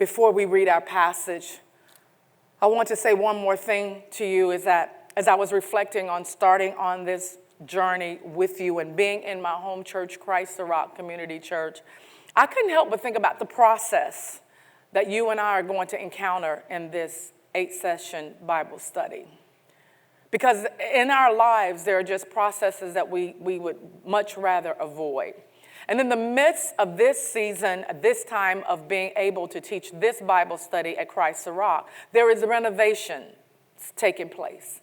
before we read our passage, I want to say one more thing to you, is that as I was reflecting on starting on this journey with you and being in my home church, Christ the Rock Community Church, I couldn't help but think about the process that you and I are going to encounter in this 8-session Bible study. Because in our lives, there are just processes that we would much rather avoid. And in the midst of this season, this time of being able to teach this Bible study at Christ the Rock, there is a renovation taking place.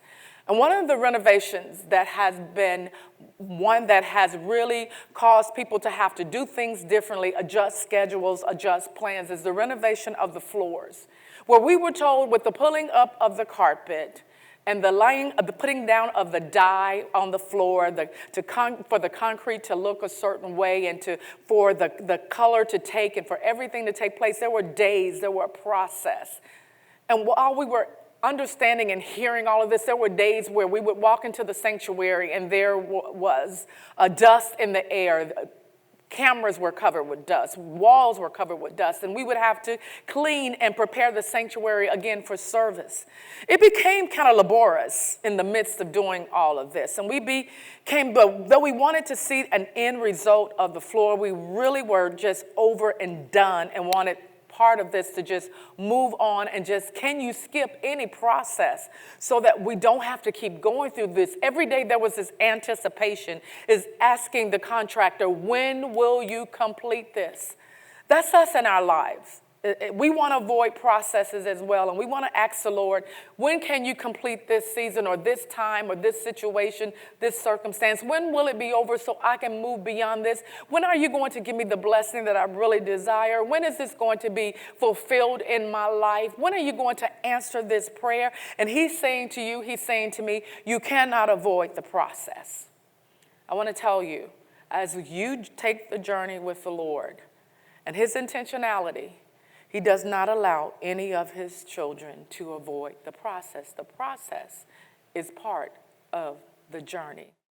And one of the renovations that has been one that has really caused people to have to do things differently, adjust schedules, adjust plans, is the renovation of the floors. Where we were told with the pulling up of the carpet and the putting down of the dye on the floor, for the concrete to look a certain way, and for the color to take, and for everything to take place, there were days, there were a process. And while we were understanding and hearing all of this, there were days where we would walk into the sanctuary and there was a dust in the air. Cameras were covered with dust. Walls were covered with dust. And we would have to clean and prepare the sanctuary again for service. It became kind of laborious in the midst of doing all of this. And though we wanted to see an end result of the floor, we really were just over and done and wanted part of this to just move on and just, can you skip any process so that we don't have to keep going through this? Every day there was this anticipation, is asking the contractor, when will you complete this? That's us in our lives. We want to avoid processes as well, and we want to ask the Lord, when can you complete this season or this time or this situation, this circumstance? When will it be over so I can move beyond this? When are you going to give me the blessing that I really desire? When is this going to be fulfilled in my life? When are you going to answer this prayer? And he's saying to you, he's saying to me, you cannot avoid the process. I want to tell you, as you take the journey with the Lord and his intentionality, he does not allow any of his children to avoid the process. The process is part of the journey.